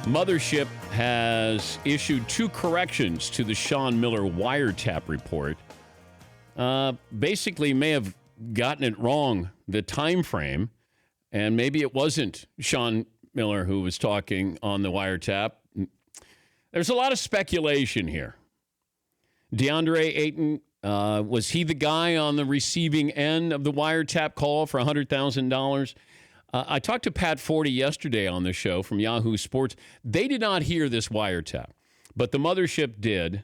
Mothership has issued 2 corrections to the Sean Miller wiretap report. Basically may have gotten it wrong, the time frame, and maybe it wasn't Sean Miller who was talking on the wiretap. There's a lot of speculation here. DeAndre Ayton, was he the guy on the receiving end of the wiretap call for $100,000? I talked to Pat Forty yesterday on the show from Yahoo Sports. They did not hear this wiretap, but the mothership did.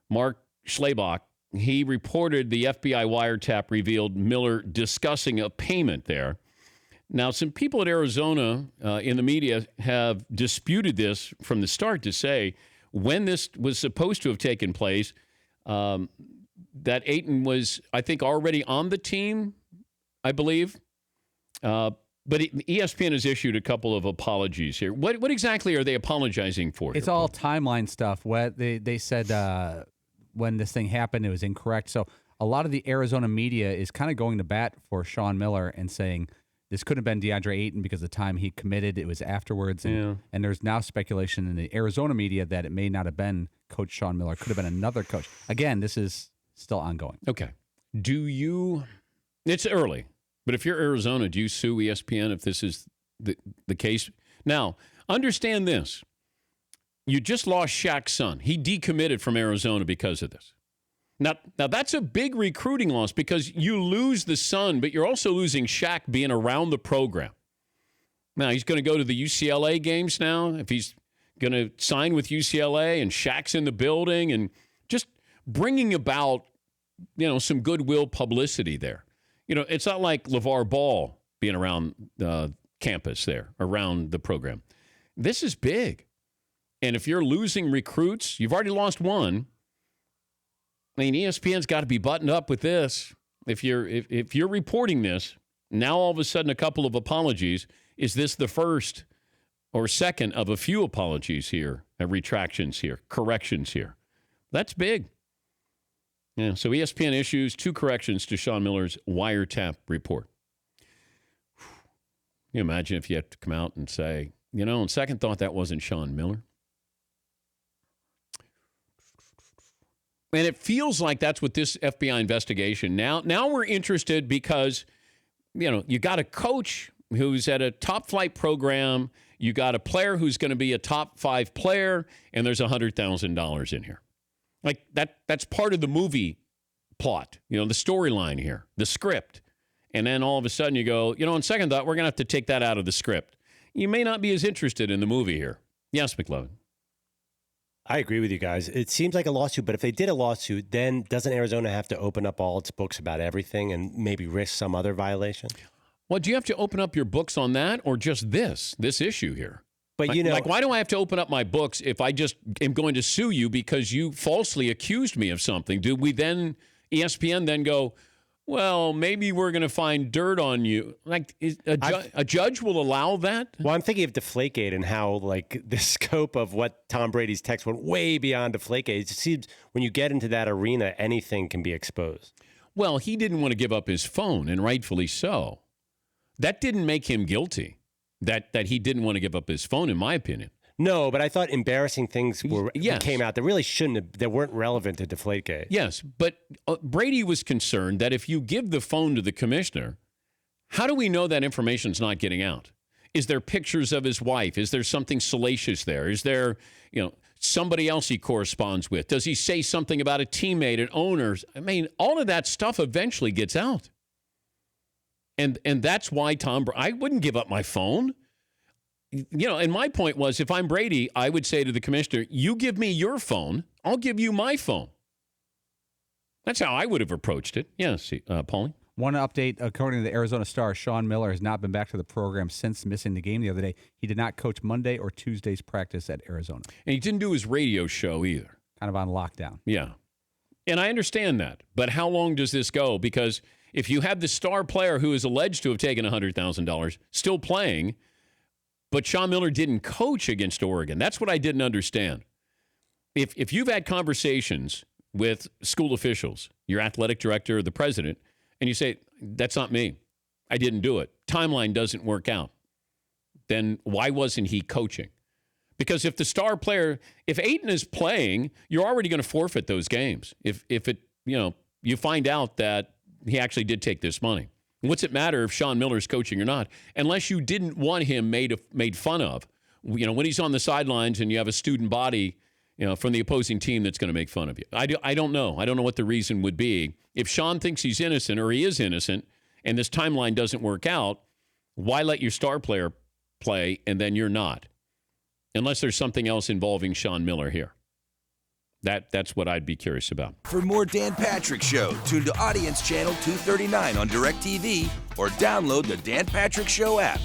Mark Schlabach, he reported the FBI wiretap revealed Miller discussing a payment there. Now, some people at Arizona in the media have disputed this from the start to say when this was supposed to have taken place, that Ayton was, I think, already on the team, I believe. But ESPN has issued a couple of apologies here. What exactly are they apologizing for? It's all timeline stuff. What they said when this thing happened, it was incorrect. So a lot of the Arizona media is kind of going to bat for Sean Miller and saying this couldn't have been DeAndre Ayton because the time he committed, it was afterwards. And there's now speculation in the Arizona media that it may not have been Coach Sean Miller. It could have been another coach. Again, this is still ongoing. Okay. It's early. But if you're Arizona, do you sue ESPN if this is the case? Now, understand this. You just lost Shaq's son. He decommitted from Arizona because of this. Now that's a big recruiting loss because you lose the son, but you're also losing Shaq being around the program. Now, he's going to go to the UCLA games now. If he's going to sign with UCLA and Shaq's in the building and just bringing about, some goodwill publicity there. It's not like LeVar Ball being around the campus there, around the program. This is big. And if you're losing recruits, you've already lost one. I mean, ESPN's got to be buttoned up with this. If you're reporting this, now all of a sudden a couple of apologies. Is this the first or second of a few apologies here, retractions here, corrections here? That's big. Yeah, so ESPN issues 2 corrections to Sean Miller's wiretap report. Can you imagine if you had to come out and say, on second thought, that wasn't Sean Miller? And it feels like that's what this FBI investigation, now we're interested because, you got a coach who's at a top flight program, you got a player who's going to be a top 5 player, and there's $100,000 in here. Like that's part of the movie plot, the storyline here, the script. And then all of a sudden you go, on second thought, we're going to have to take that out of the script. You may not be as interested in the movie here. Yes, McLovin. I agree with you guys. It seems like a lawsuit, but if they did a lawsuit, then doesn't Arizona have to open up all its books about everything and maybe risk some other violation? Well, do you have to open up your books on that or just this issue here? But why do I have to open up my books if I just am going to sue you because you falsely accused me of something? Do we then, ESPN then go, well, maybe we're going to find dirt on you? Like, a judge will allow that? Well, I'm thinking of Deflategate and how, the scope of what Tom Brady's text went way beyond Deflategate. It seems when you get into that arena, anything can be exposed. Well, he didn't want to give up his phone, and rightfully so. That didn't make him guilty. That he didn't want to give up his phone, in my opinion. No, but I thought embarrassing things came out that really that weren't relevant to Deflategate. Yes, but Brady was concerned that if you give the phone to the commissioner, how do we know that information's not getting out? Is there pictures of his wife? Is there something salacious there? Is there, somebody else he corresponds with? Does he say something about a teammate, an owner? I mean, all of that stuff eventually gets out. And that's why I wouldn't give up my phone. And my point was, if I'm Brady, I would say to the commissioner, you give me your phone, I'll give you my phone. That's how I would have approached it. Yes, Paulie? One update, according to the Arizona Star, Sean Miller has not been back to the program since missing the game the other day. He did not coach Monday or Tuesday's practice at Arizona. And he didn't do his radio show either. Kind of on lockdown. Yeah. And I understand that. But how long does this go? Because if you have the star player who is alleged to have taken $100,000 still playing, but Sean Miller didn't coach against Oregon, that's what I didn't understand. If you've had conversations with school officials, your athletic director or the president, and you say, that's not me, I didn't do it, timeline doesn't work out, then why wasn't he coaching? Because if the star player, if Ayton is playing, you're already going to forfeit those games. If it, you find out that he actually did take this money. What's it matter if Sean Miller's coaching or not? Unless you didn't want him made fun of. When he's on the sidelines and you have a student body, from the opposing team that's going to make fun of you. I don't know. I don't know what the reason would be. If Sean thinks he's innocent or he is innocent and this timeline doesn't work out, why let your star player play and then you're not? Unless there's something else involving Sean Miller here. That's what I'd be curious about. For more Dan Patrick Show, tune to Audience Channel 239 on DirecTV or download the Dan Patrick Show app.